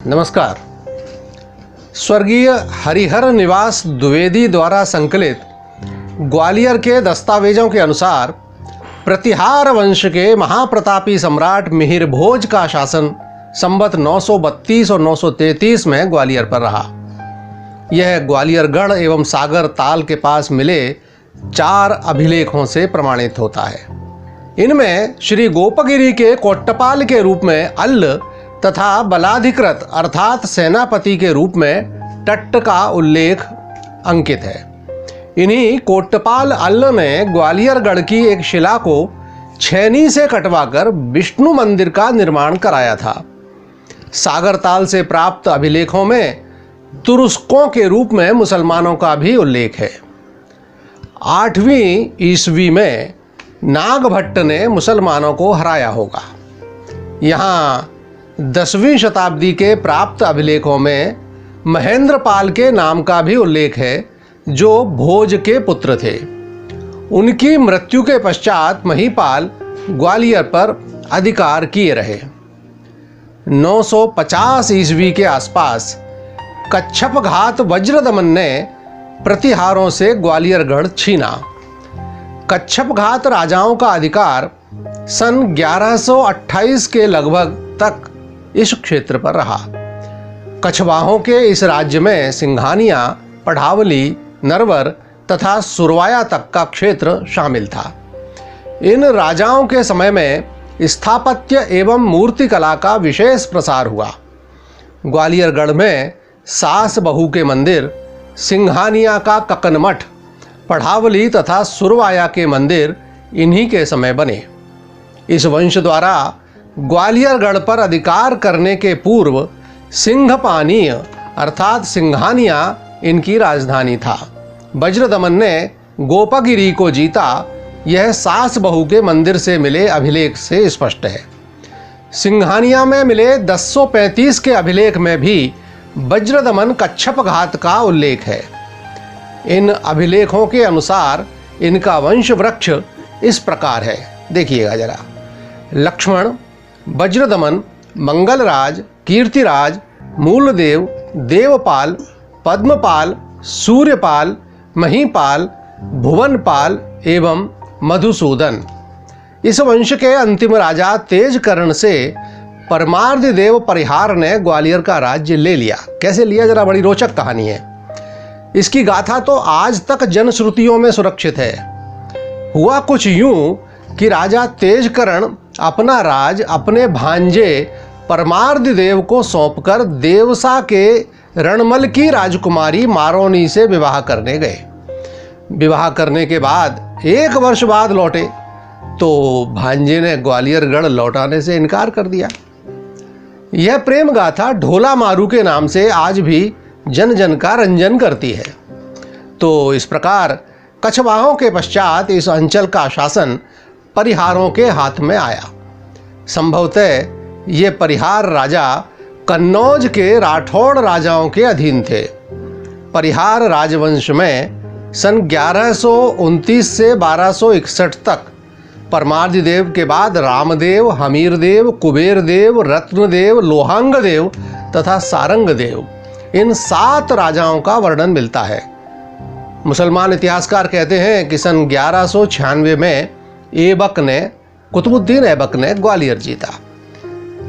नमस्कार। स्वर्गीय हरिहर निवास द्विवेदी द्वारा संकलित ग्वालियर के दस्तावेजों के अनुसार प्रतिहार वंश के महाप्रतापी सम्राट मिहिर भोज का शासन संवत 932 और 933 में ग्वालियर पर रहा। यह ग्वालियरगढ़ एवं सागर ताल के पास मिले 4 अभिलेखों से प्रमाणित होता है। इनमें श्री गोपगिरी के कोट्टपाल के रूप में अल्ल तथा बलाधिकृत अर्थात सेनापति के रूप में टट्ट का उल्लेख अंकित है। इन्हीं कोट्टपाल अल्ल ने ग्वालियरगढ़ की एक शिला को छेनी से कटवाकर विष्णु मंदिर का निर्माण कराया था। सागर ताल से प्राप्त अभिलेखों में तुरुस्कों के रूप में मुसलमानों का भी उल्लेख है। 8वीं ईस्वी में नागभट्ट ने मुसलमानों को हराया होगा। यहाँ 10वीं शताब्दी के प्राप्त अभिलेखों में महेंद्रपाल के नाम का भी उल्लेख है, जो भोज के पुत्र थे। उनकी मृत्यु के पश्चात महीपाल ग्वालियर पर अधिकार किए रहे। 950 ईस्वी के आसपास कच्छपघात वज्रदमन ने प्रतिहारों से ग्वालियरगढ़ छीना। कच्छपघात राजाओं का अधिकार सन 1128 के लगभग तक इस क्षेत्र पर रहा। कछवाहों के इस राज्य में सिंघानिया, पढ़ावली, नरवर तथा सुरवाया तक का क्षेत्र शामिल था। इन राजाओं के समय में स्थापत्य एवं मूर्तिकला का विशेष प्रसार हुआ। ग्वालियरगढ़ में सास बहू के मंदिर, सिंघानिया का ककन मठ, पढ़ावली तथा सुरवाया के मंदिर इन्हीं के समय बने। इस वंश द्वारा ग्वालियरगढ़ पर अधिकार करने के पूर्व सिंघपानीय अर्थात सिंघानिया इनकी राजधानी था। वज्रदमन ने गोपगिरी को जीता, यह सास बहू के मंदिर से मिले अभिलेख से स्पष्ट है। सिंघानिया में मिले 1035 के अभिलेख में भी वज्रदमन कच्छपघात का उल्लेख है। इन अभिलेखों के अनुसार इनका वंश वृक्ष इस प्रकार है, देखिएगा जरा। लक्ष्मण, वज्रदमन, मंगलराज, कीर्तिराज, मूलदेव, देवपाल, पद्मपाल, सूर्यपाल, महीपाल, भुवनपाल एवं मधुसूदन। इस वंश के अंतिम राजा तेजकर्ण से परमार्दिदेव परिहार ने ग्वालियर का राज्य ले लिया। कैसे लिया, जरा बड़ी रोचक कहानी है। इसकी गाथा तो आज तक जनश्रुतियों में सुरक्षित है। हुआ कुछ यूं कि राजा तेजकर्ण अपना राज अपने भांजे परमार्दिदेव को सौंपकर देवसा के रणमल की राजकुमारी मारोनी से विवाह करने गए। विवाह करने के बाद 1 वर्ष बाद लौटे तो भांजे ने ग्वालियरगढ़ लौटाने से इनकार कर दिया। यह प्रेम गाथा ढोला मारू के नाम से आज भी जन जन का रंजन करती है। तो इस प्रकार कछवाहों के पश्चात इस अंचल का शासन परिहारों के हाथ में आया। संभवतः ये परिहार राजा कन्नौज के राठौड़ राजाओं के अधीन थे। परिहार राजवंश में सन 1129 से 1261 तक परमार्दिदेव के बाद रामदेव, हमीरदेव, कुबेरदेव, रत्नदेव, लोहांगदेव तथा सारंगदेव, इन 7 राजाओं का वर्णन मिलता है। मुसलमान इतिहासकार कहते हैं कि सन 1196 में कुतुबुद्दीन ऐबक ने ग्वालियर जीता।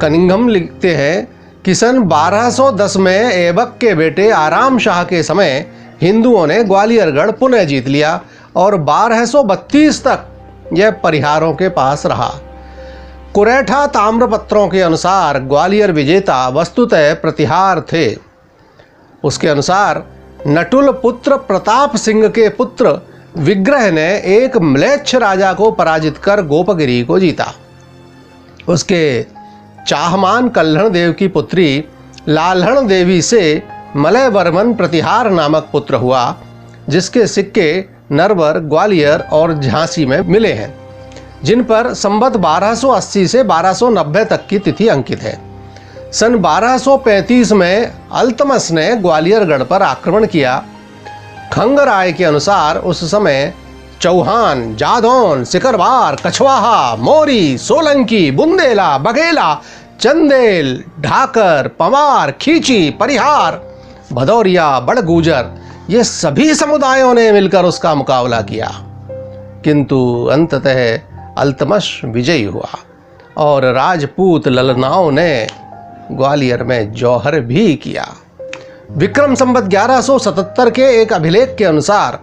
कनिंघम लिखते हैं कि सन 1210 में ऐबक के बेटे आराम शाह के समय हिंदुओं ने ग्वालियरगढ़ पुनः जीत लिया और 1232 तक यह परिहारों के पास रहा। कुरैठा ताम्रपत्रों के अनुसार ग्वालियर विजेता वस्तुतः प्रतिहार थे। उसके अनुसार नटुल पुत्र प्रताप सिंह के पुत्र विग्रह ने एक म्लेच्छ राजा को पराजित कर गोपगिरी को जीता। उसके चाहमान कल्हण देव की पुत्री लाल्हण देवी से मलयवर्मन प्रतिहार नामक पुत्र हुआ, जिसके सिक्के नरवर, ग्वालियर और झांसी में मिले हैं, जिन पर संवत 1280 से 1290 तक की तिथि अंकित है। सन 1235 में अल्तमस ने ग्वालियरगढ़ पर आक्रमण किया। खंगराय के अनुसार उस समय चौहान, जाधौन, सिकरवार, कछवाहा, मोरी, सोलंकी, बुंदेला, बघेला, चंदेल, ढाकर, पवार, खींची, परिहार, भदौरिया, बड़गूजर, ये सभी समुदायों ने मिलकर उसका मुकाबला किया, किंतु अंततः अल्तमश विजयी हुआ और राजपूत ललनाओं ने ग्वालियर में जौहर भी किया। विक्रम संवत 1177 के एक अभिलेख के अनुसार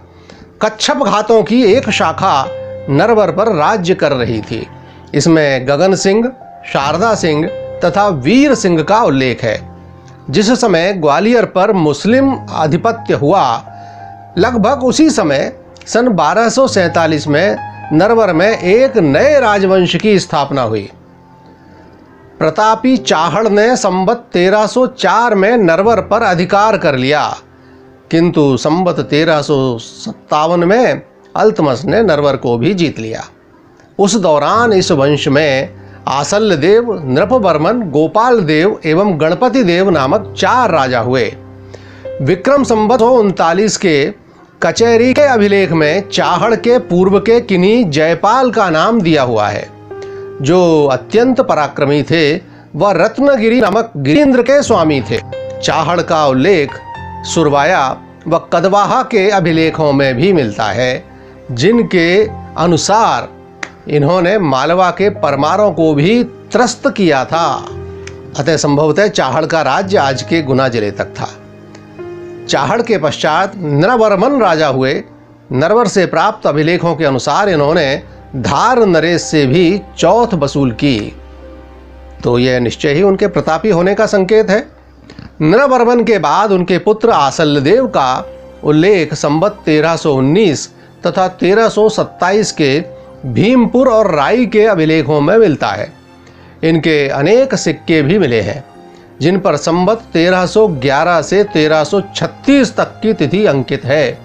कच्छप घातों की एक शाखा नरवर पर राज्य कर रही थी। इसमें गगन सिंह, शारदा सिंह तथा वीर सिंह का उल्लेख है। जिस समय ग्वालियर पर मुस्लिम आधिपत्य हुआ, लगभग उसी समय सन 1247 में नरवर में एक नए राजवंश की स्थापना हुई। प्रतापी चाहड़ ने संवत 1304 में नरवर पर अधिकार कर लिया, किंतु संवत 1357 में अल्तमश ने नरवर को भी जीत लिया। उस दौरान इस वंश में आसल्य देव, नृपवर्मन, गोपाल देव एवं गणपति देव नामक 4 राजा हुए। विक्रम संवत 39 के कचहरी के अभिलेख में चाहड़ के पूर्व के किन्हीं जयपाल का नाम दिया हुआ है, जो अत्यंत पराक्रमी थे। वह रत्नगिरी नामक गिरीन्द्र के स्वामी थे। चाहड़ का उल्लेख सुरवाया व कदवाहा के अभिलेखों में भी मिलता है, जिनके अनुसार इन्होंने मालवा के परमारों को भी त्रस्त किया था। अतः संभवतः चाहड़ का राज्य आज के गुना जिले तक था। चाहड़ के पश्चात नरवर्मन राजा हुए। नरवर से प्राप्त अभिलेखों के अनुसार इन्होंने धार नरेश से भी चौथ वसूल की, तो यह निश्चय ही उनके प्रतापी होने का संकेत है। नरवर्मन के बाद उनके पुत्र आसल्यदेव का उल्लेख संवत 1319 तथा 1327 के भीमपुर और राई के अभिलेखों में मिलता है। इनके अनेक सिक्के भी मिले हैं, जिन पर संवत 1311 से 1336 तक की तिथि अंकित है।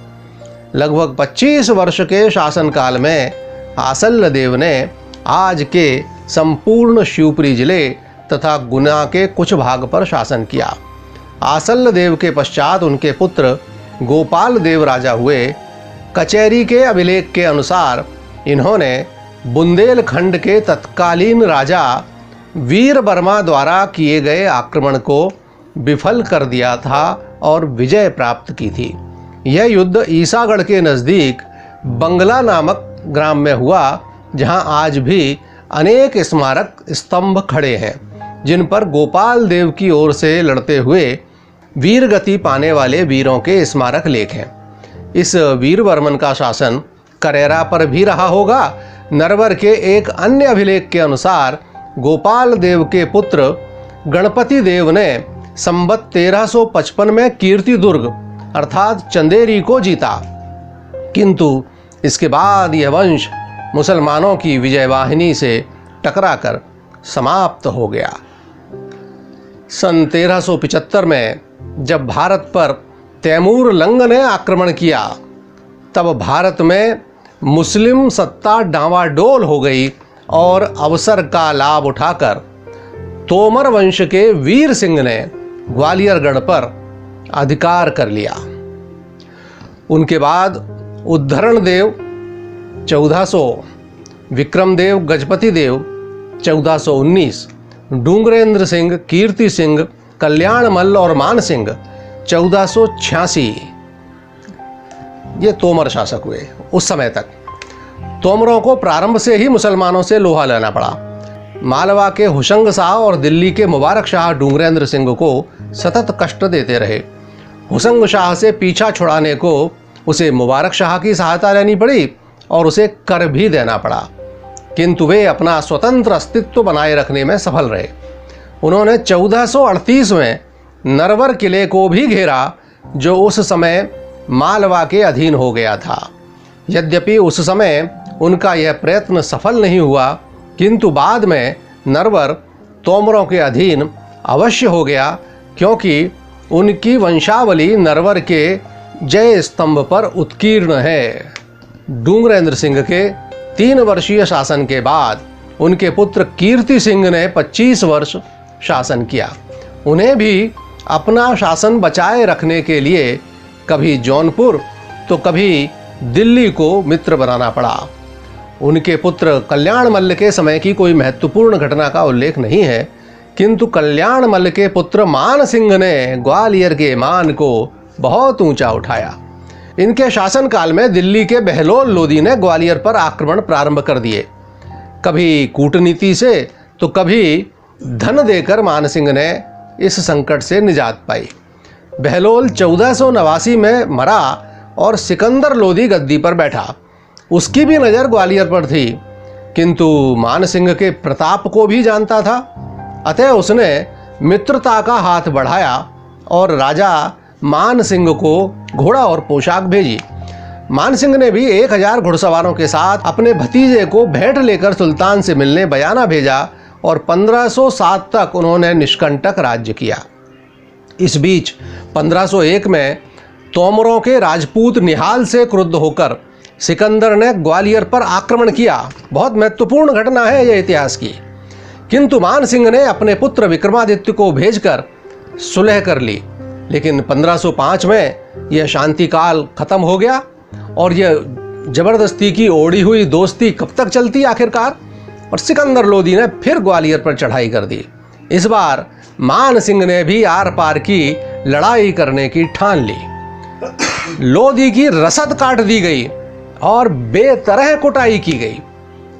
लगभग 25 वर्ष के शासनकाल में आसल्यदेव ने आज के संपूर्ण शिवपुरी जिले तथा गुना के कुछ भाग पर शासन किया। आसल्यदेव के पश्चात उनके पुत्र गोपाल देव राजा हुए। कचहरी के अभिलेख के अनुसार इन्होंने बुंदेलखंड के तत्कालीन राजा वीर वर्मा द्वारा किए गए आक्रमण को विफल कर दिया था और विजय प्राप्त की थी। यह युद्ध ईसागढ़ के नज़दीक बंगला नामक ग्राम में हुआ, जहां आज भी अनेक स्मारक स्तंभ खड़े हैं, जिन पर गोपाल देव की ओर से लड़ते हुए वीरगति पाने वाले वीरों के स्मारक लेख हैं। इस वीरवर्मन का शासन करेरा पर भी रहा होगा। नरवर के एक अन्य अभिलेख के अनुसार गोपाल देव के पुत्र गणपति देव ने संवत 1355 में कीर्ति दुर्ग अर्थात चंदेरी को जीता, किंतु इसके बाद यह वंश मुसलमानों की विजयवाहिनी से टकराकर समाप्त हो गया। सन 1375 में जब भारत पर तैमूर लंग ने आक्रमण किया, तब भारत में मुस्लिम सत्ता डांवाडोल हो गई और अवसर का लाभ उठाकर तोमर वंश के वीर सिंह ने ग्वालियरगढ़ पर अधिकार कर लिया। उनके बाद उद्धरण देव 1400, विक्रम देव गजपति देव 1419, डूंगरेंद्र सिंह, कीर्ति सिंह, कल्याण मल्ल और मान सिंह 1486 ये तोमर शासक हुए। उस समय तक तोमरों को प्रारंभ से ही मुसलमानों से लोहा लेना पड़ा। मालवा के हुशंग शाह और दिल्ली के मुबारक शाह डूंगरेंद्र सिंह को सतत कष्ट देते रहे। हुशंग शाह से पीछा छुड़ाने को उसे मुबारक शाह की सहायता लेनी पड़ी और उसे कर भी देना पड़ा, किंतु वे अपना स्वतंत्र अस्तित्व बनाए रखने में सफल रहे। उन्होंने 1438 में नरवर किले को भी घेरा, जो उस समय मालवा के अधीन हो गया था। यद्यपि उस समय उनका यह प्रयत्न सफल नहीं हुआ, किंतु बाद में नरवर तोमरों के अधीन अवश्य हो गया, क्योंकि उनकी वंशावली नरवर के जय स्तंभ पर उत्कीर्ण है। डूंगरेंद्र सिंह के 3 वर्षीय शासन के बाद उनके पुत्र कीर्ति सिंह ने 25 वर्ष शासन किया। उन्हें भी अपना शासन बचाए रखने के लिए कभी जौनपुर तो कभी दिल्ली को मित्र बनाना पड़ा। उनके पुत्र कल्याण मल्ल के समय की कोई महत्वपूर्ण घटना का उल्लेख नहीं है, किंतु कल्याणमल के पुत्र मान सिंह ने ग्वालियर के मान को बहुत ऊंचा उठाया। इनके शासनकाल में दिल्ली के बहलोल लोदी ने ग्वालियर पर आक्रमण प्रारंभ कर दिए। कभी कूटनीति से तो कभी धन देकर मान सिंह ने इस संकट से निजात पाई। बहलोल 1489 में मरा और सिकंदर लोदी गद्दी पर बैठा। उसकी भी नज़र ग्वालियर पर थी, किंतु मान सिंह के प्रताप को भी जानता था। अतः उसने मित्रता का हाथ बढ़ाया और राजा मान सिंह को घोड़ा और पोशाक भेजी। मान सिंह ने भी 1000 घुड़सवारों के साथ अपने भतीजे को भेंट लेकर सुल्तान से मिलने बयाना भेजा और 1507 तक उन्होंने निष्कंटक राज्य किया। इस बीच 1501 में तोमरों के राजपूत निहाल से क्रुद्ध होकर सिकंदर ने ग्वालियर पर आक्रमण किया। बहुत महत्वपूर्ण घटना है यह इतिहास की। किंतु मान सिंह ने अपने पुत्र विक्रमादित्य को भेजकर सुलह कर ली, लेकिन 1505 में यह शांति काल खत्म हो गया और यह जबरदस्ती की ओढ़ी हुई दोस्ती कब तक चलती आखिरकार। और सिकंदर लोदी ने फिर ग्वालियर पर चढ़ाई कर दी। इस बार मान सिंह ने भी आर पार की लड़ाई करने की ठान ली। लोदी की रसद काट दी गई और बेतरह कुटाई की गई।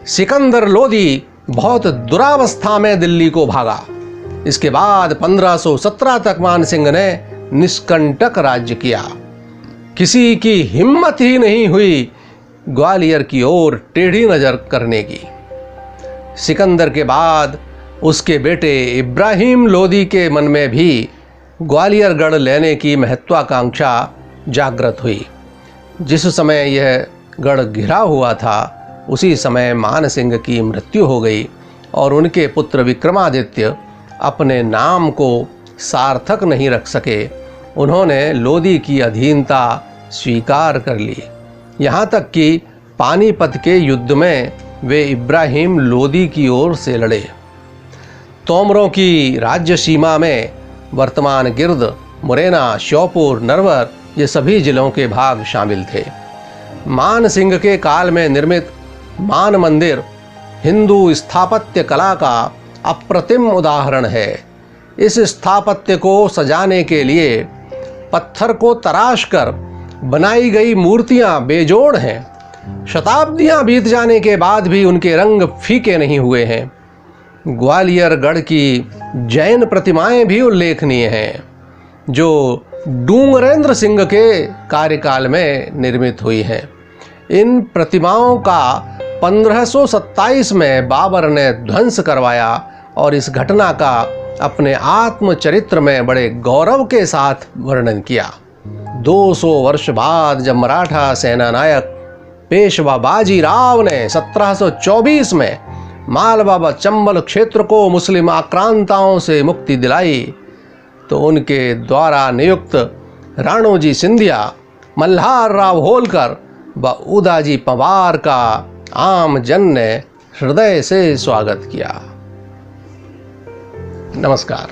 सिकंदर लोदी बहुत दुरावस्था में दिल्ली को भागा। इसके बाद 1517 तक मान सिंह ने निष्कंटक राज्य किया। किसी की हिम्मत ही नहीं हुई ग्वालियर की ओर टेढ़ी नजर करने की। सिकंदर के बाद उसके बेटे इब्राहिम लोदी के मन में भी ग्वालियर गढ़ लेने की महत्वाकांक्षा जागृत हुई। जिस समय यह गढ़ घिरा हुआ था उसी समय मान सिंह की मृत्यु हो गई और उनके पुत्र विक्रमादित्य अपने नाम को सार्थक नहीं रख सके। उन्होंने लोदी की अधीनता स्वीकार कर ली। यहाँ तक कि पानीपत के युद्ध में वे इब्राहिम लोदी की ओर से लड़े। तोमरों की राज्य सीमा में वर्तमान गिर्द, मुरैना, श्योपुर, नरवर ये सभी जिलों के भाग शामिल थे। मान सिंह के काल में निर्मित मान मंदिर हिंदू स्थापत्य कला का अप्रतिम उदाहरण है। इस स्थापत्य को सजाने के लिए पत्थर को तराश कर बनाई गई मूर्तियां बेजोड़ हैं। शताब्दियां बीत जाने के बाद भी उनके रंग फीके नहीं हुए हैं। ग्वालियर गढ़ की जैन प्रतिमाएं भी उल्लेखनीय हैं, जो डूंगरेंद्र सिंह के कार्यकाल में निर्मित हुई हैं। इन प्रतिमाओं का 1527 में बाबर ने ध्वंस करवाया और इस घटना का अपने आत्मचरित्र में बड़े गौरव के साथ वर्णन किया। 200 वर्ष बाद जब मराठा सेनानायक पेशवा बाजीराव ने 1724 में मालवा व चंबल क्षेत्र को मुस्लिम आक्रांताओं से मुक्ति दिलाई, तो उनके द्वारा नियुक्त राणोजी सिंधिया, मल्हार राव होलकर व उदाजी पवार का आम जन ने हृदय से स्वागत किया। नमस्कार।